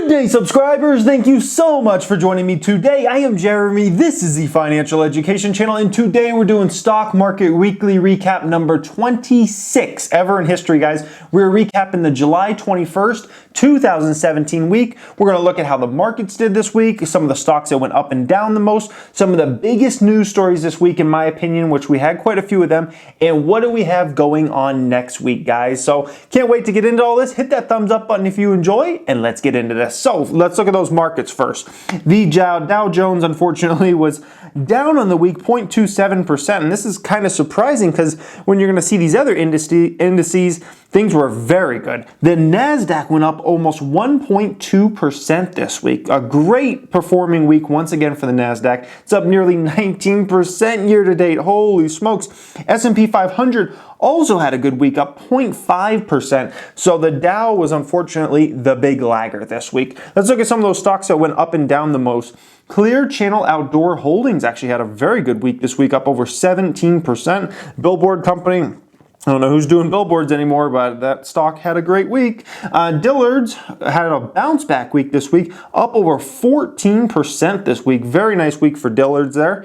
Good day, subscribers. Thank you so much for joining me today. I am Jeremy. This is the Financial Education Channel, and today we're doing Stock Market Weekly Recap number 26 ever in history, guys. We're recapping the July 21st, 2017 week. We're going to look at how the markets did this week, some of the stocks that went up and down the most, some of the biggest news stories this week, in my opinion, which we had quite a few of them, and what do we have going on next week, guys. So can't wait to get into all this. Hit that thumbs up button if you enjoy, and let's get into this. So let's look at those markets first. The Dow Jones, unfortunately, was down on the week 0.27%, and this is kind of surprising because when you're going to see these other indices, things were very good. The NASDAQ went up almost 1.2% this week. A great performing week once again for the NASDAQ. It's up nearly 19% year to date. Holy smokes. S&P 500 also had a good week, up 0.5%. So the Dow was unfortunately the big lagger this week. Let's look at some of those stocks that went up and down the most. Clear Channel Outdoor Holdings actually had a very good week this week, up over 17%. Billboard Company, I don't know who's doing billboards anymore, but that stock had a great week. Dillard's had a bounce back week this week, up over 14% this week. Very nice week for Dillard's there.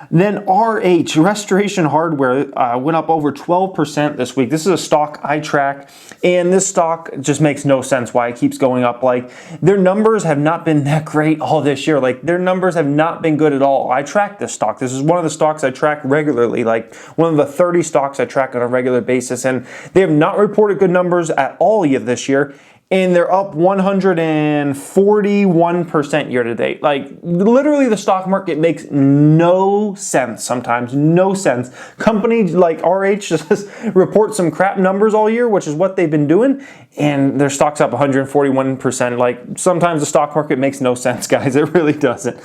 Then RH, Restoration Hardware, went up over 12% this week. This is a stock I track, and this stock just makes no sense why it keeps going up. Like, their numbers have not been that great all this year. Like, their numbers have not been good at all. I track this stock. This is one of the stocks I track regularly, like one of the 30 stocks I track on a regular basis, and they have not reported good numbers at all yet this year. And they're up 141% year to date. Like, literally the stock market makes no sense sometimes, no sense. Companies like RH just report some crap numbers all year, which is what they've been doing, and their stock's up 141%. Like, sometimes the stock market makes no sense, guys. It really doesn't.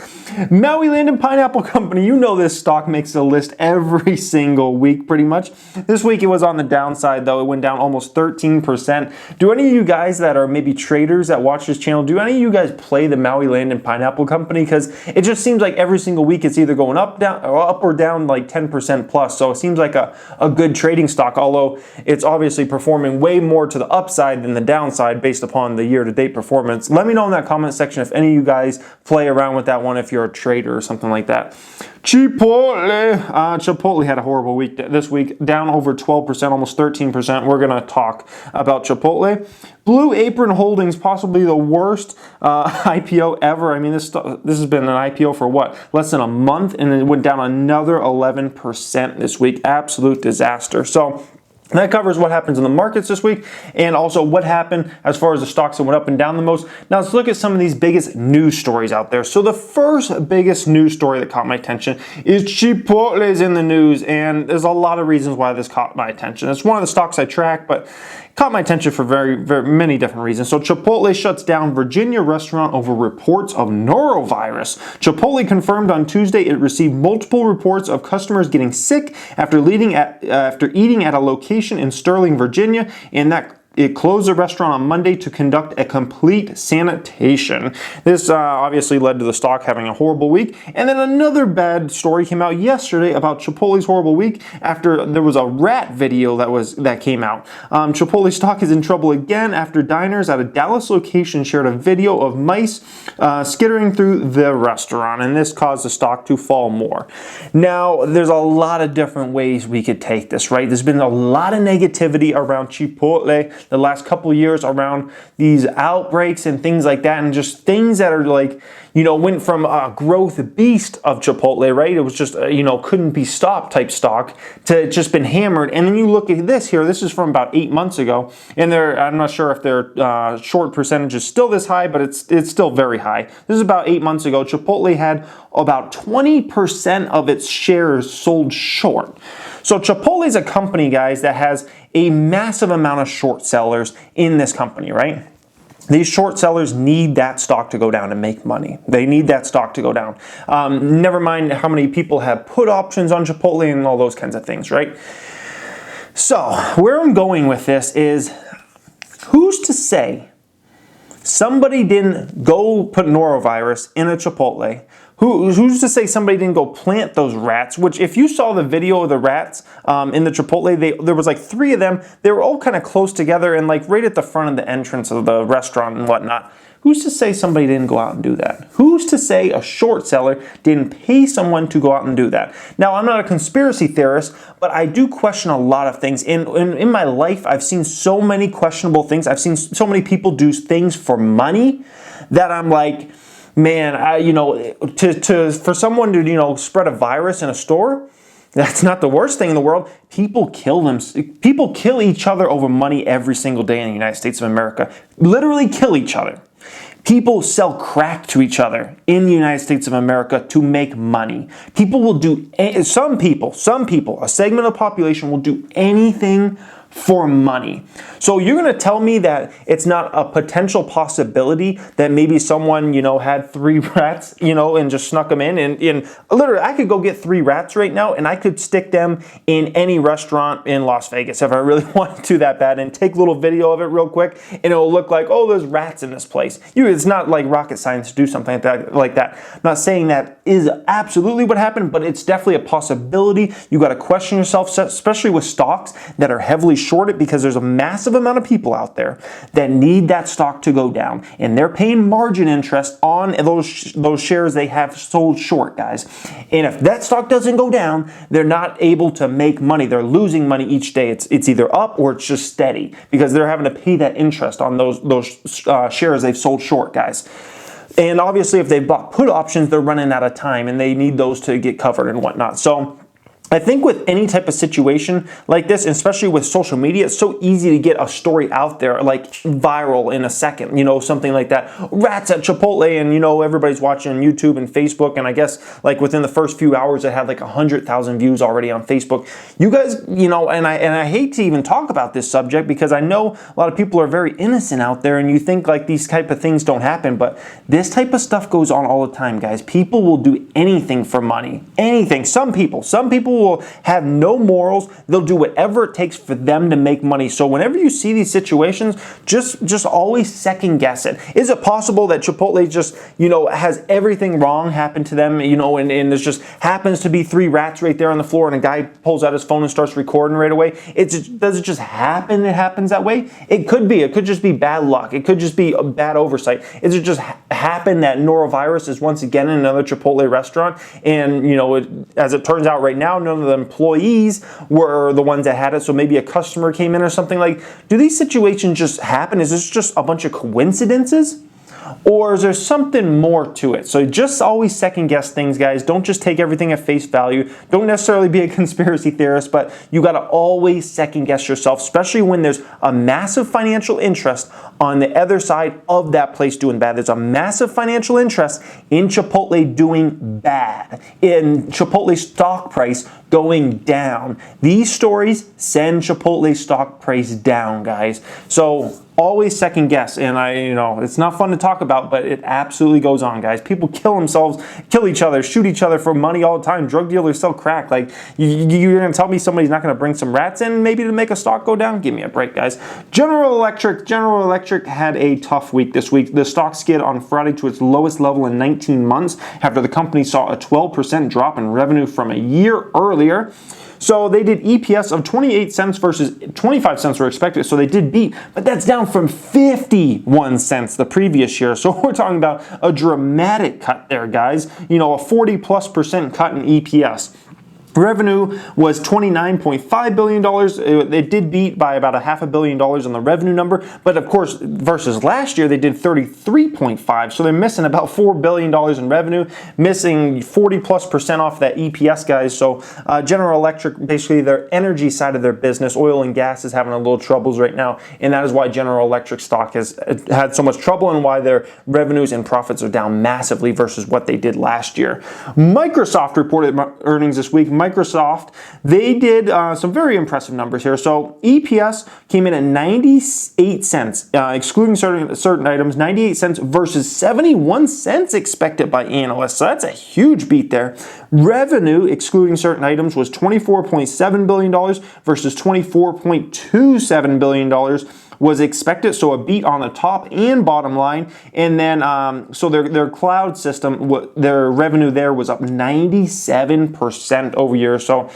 Maui Land and Pineapple Company, you know this stock makes the list every single week pretty much. This week it was on the downside though. It went down almost 13%. Do any of you guys that are maybe traders that watch this channel, do any of you guys play the Maui Land and Pineapple Company? Because it just seems like every single week it's either going up or down like 10% plus. So it seems like a good trading stock, although it's obviously performing way more to the upside than the downside based upon the year-to-date performance. Let me know in that comment section if any of you guys play around with that one, if you're a trader or something like that. Chipotle had a horrible week this week, down over 12%, almost 13%. We're going to talk about Chipotle. Blue Apron Holdings, possibly the worst IPO ever. I mean, this has been an IPO for what? Less than a month, and it went down another 11% this week. Absolute disaster. So that covers what happens in the markets this week and also what happened as far as the stocks that went up and down the most. Now let's look at some of these biggest news stories out there. So the first biggest news story that caught my attention is Chipotle's in the news, and there's a lot of reasons why this caught my attention. It's one of the stocks I track, but caught my attention for very many different reasons. So Chipotle shuts down Virginia restaurant over reports of norovirus. Chipotle confirmed on Tuesday it received multiple reports of customers getting sick after eating at a location in Sterling, Virginia, and that it closed the restaurant on Monday to conduct a complete sanitation. This obviously led to the stock having a horrible week. And then another bad story came out yesterday about Chipotle's horrible week after there was a rat video that came out. Chipotle stock is in trouble again after diners at a Dallas location shared a video of mice skittering through the restaurant, and this caused the stock to fall more. Now, there's a lot of different ways we could take this, right? There's been a lot of negativity around Chipotle the last couple of years around these outbreaks and things like that, and just things that are like, you know, went from a growth beast of Chipotle, right? It was just, couldn't be stopped type stock to just been hammered. And then you look at this here, this is from about 8 months ago, and I'm not sure if their short percentage is still this high, but it's still very high. This is about 8 months ago. Chipotle had about 20% of its shares sold short. So Chipotle is a company, guys, that has a massive amount of short sellers in this company, right? These short sellers need that stock to go down to make money. They need that stock to go down. Never mind how many people have put options on Chipotle and all those kinds of things, right? So where I'm going with this is, who's to say somebody didn't go put norovirus in a Chipotle? Who's to say somebody didn't go plant those rats? Which, if you saw the video of the rats in the Chipotle, there was like 3 of them. They were all kind of close together and like right at the front of the entrance of the restaurant and whatnot. Who's to say somebody didn't go out and do that? Who's to say a short seller didn't pay someone to go out and do that? Now, I'm not a conspiracy theorist, but I do question a lot of things. In my life, I've seen so many questionable things. I've seen so many people do things for money that I'm like, man, for someone to, spread a virus in a store, that's not the worst thing in the world. People kill each other over money every single day in the United States of America. Literally kill each other. People sell crack to each other in the United States of America to make money. People will do, some people, a segment of the population will do anything for money. So you're going to tell me that it's not a potential possibility that maybe someone, had 3 rats, and just snuck them in. And literally, I could go get 3 rats right now and I could stick them in any restaurant in Las Vegas if I really wanted to that bad and take a little video of it real quick and it'll look like, oh, there's rats in this place. It's not like rocket science to do something like that. I'm not saying that is absolutely what happened, but it's definitely a possibility. You got to question yourself, especially with stocks that are heavily shorted, because there's a massive amount of people out there that need that stock to go down, and they're paying margin interest on those shares they have sold short, guys. And if that stock doesn't go down, they're not able to make money. They're losing money each day. It's either up or it's just steady because they're having to pay that interest on those shares they've sold short, guys. And obviously, if they've bought put options, they're running out of time and they need those to get covered and whatnot. So I think with any type of situation like this, especially with social media, it's so easy to get a story out there, like viral in a second, something like that. Rats at Chipotle, and everybody's watching YouTube and Facebook, and I guess like within the first few hours, it had like 100,000 views already on Facebook. You guys, and I hate to even talk about this subject because I know a lot of people are very innocent out there, and you think like these type of things don't happen, but this type of stuff goes on all the time, guys. People will do anything for money, anything. Some people will have no morals. They'll do whatever it takes for them to make money. So whenever you see these situations, just always second guess it. Is it possible that Chipotle just, has everything wrong happen to them, and there's just happens to be 3 rats right there on the floor and a guy pulls out his phone and starts recording right away? Does it just happen? It happens that way? It could be. It could just be bad luck. It could just be a bad oversight. Is it just happen that norovirus is once again in another Chipotle restaurant? And, as it turns out right now, none of the employees were the ones that had it. So maybe a customer came in or something. Like, do these situations just happen? Is this just a bunch of coincidences? Or is there something more to it? So just always second guess things, guys. Don't just take everything at face value. Don't necessarily be a conspiracy theorist, but you got to always second guess yourself, especially when there's a massive financial interest on the other side of that place doing bad. There's a massive financial interest in Chipotle doing bad, in Chipotle stock price going down. These stories send Chipotle stock price down, guys. So always second guess, and it's not fun to talk about, but it absolutely goes on, guys. People kill themselves, kill each other, shoot each other for money all the time. Drug dealers sell crack. Like, you're gonna tell me somebody's not gonna bring some rats in maybe to make a stock go down? Give me a break, guys. General Electric had a tough week this week. The stock skid on Friday to its lowest level in 19 months after the company saw a 12% drop in revenue from a year earlier. So they did EPS of 28 cents versus 25 cents were expected. So they did beat, but that's down from 51 cents the previous year. So we're talking about a dramatic cut there, guys. A 40+% cut in EPS. Revenue was $29.5 billion. It did beat by about $500 million on the revenue number, but of course, versus last year, they did 33.5. So they're missing about $4 billion in revenue, missing 40+% off that EPS, guys. So General Electric, basically their energy side of their business, oil and gas, is having a little troubles right now, and that is why General Electric stock has had so much trouble and why their revenues and profits are down massively versus what they did last year. Microsoft reported earnings this week. Microsoft, they did some very impressive numbers here. So EPS came in at 98 cents, excluding certain items, 98 cents versus 71 cents expected by analysts. So that's a huge beat there. Revenue, excluding certain items, was $24.7 billion versus $24.27 billion, was expected, so a beat on the top and bottom line. And then so their cloud system, their revenue there was up 97% over year. So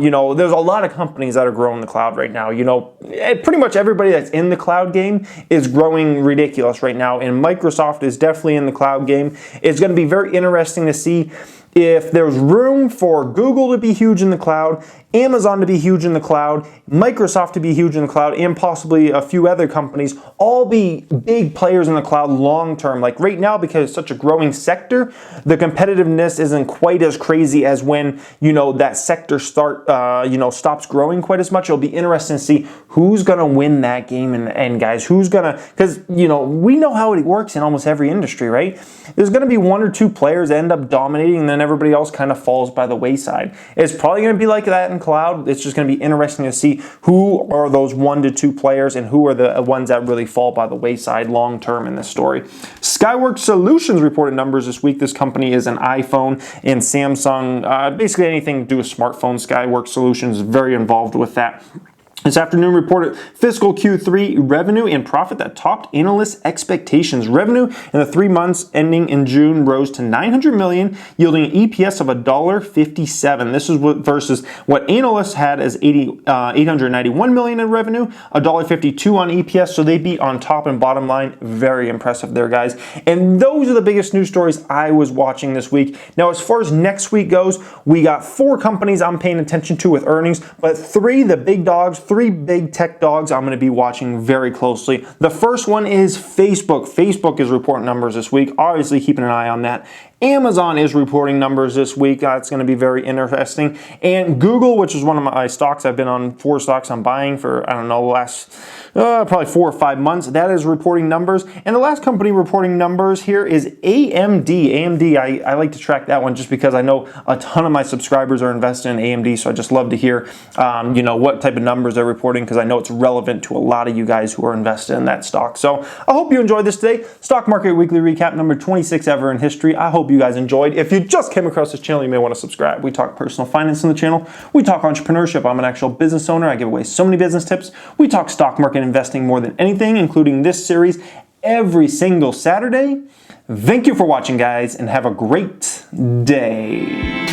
you know, there's a lot of companies that are growing the cloud right now. You know, pretty much everybody that's in the cloud game is growing ridiculous right now, and Microsoft is definitely in the cloud game. It's going to be very interesting to see if there's room for Google to be huge in the cloud, Amazon to be huge in the cloud, Microsoft to be huge in the cloud, and possibly a few other companies all be big players in the cloud long term. Like right now, because it's such a growing sector, the competitiveness isn't quite as crazy as when, you know, that sector stops growing quite as much. It'll be interesting to see who's going to win that game in the end, guys. Who's going to, because, you know, we know how it works in almost every industry, right? There's going to be one or two players that end up dominating, and then everybody else kind of falls by the wayside. It's probably going to be like that in cloud. It's just going to be interesting to see who are those 1 to 2 players and who are the ones that really fall by the wayside long term in this story. Skyworks Solutions reported numbers this week. This company is an iPhone and Samsung, basically anything to do with smartphones. Skyworks Solutions is very involved with that. This afternoon reported fiscal Q3 revenue and profit that topped analysts' expectations. Revenue in the 3 months ending in June rose to $900 million, yielding an EPS of $1.57. This is versus what analysts had as $891 million in revenue, $1.52 on EPS. So they beat on top and bottom line. Very impressive there, guys. And those are the biggest news stories I was watching this week. Now, as far as next week goes, we got 4 companies I'm paying attention to with earnings, but 3 the big dogs, 3 big tech dogs I'm going to be watching very closely. The first one is Facebook. Facebook is reporting numbers this week. Obviously, keeping an eye on that. Amazon is reporting numbers this week. It's going to be very interesting. And Google, which is one of my stocks, I've been on 4 stocks I'm buying for, I don't know, the last probably 4 or 5 months. That is reporting numbers. And the last company reporting numbers here is AMD. AMD, I like to track that one just because I know a ton of my subscribers are invested in AMD. So I just love to hear, you know, what type of numbers they're reporting, because I know it's relevant to a lot of you guys who are invested in that stock. So I hope you enjoyed this today. Stock Market Weekly Recap number 26 ever in history. I hope you guys enjoyed. If you just came across this channel, you may want to subscribe. We talk personal finance on the channel. We talk entrepreneurship. I'm an actual business owner. I give away so many business tips. We talk stock market investing more than anything, including this series every single Saturday. Thank you for watching, guys, and have a great day.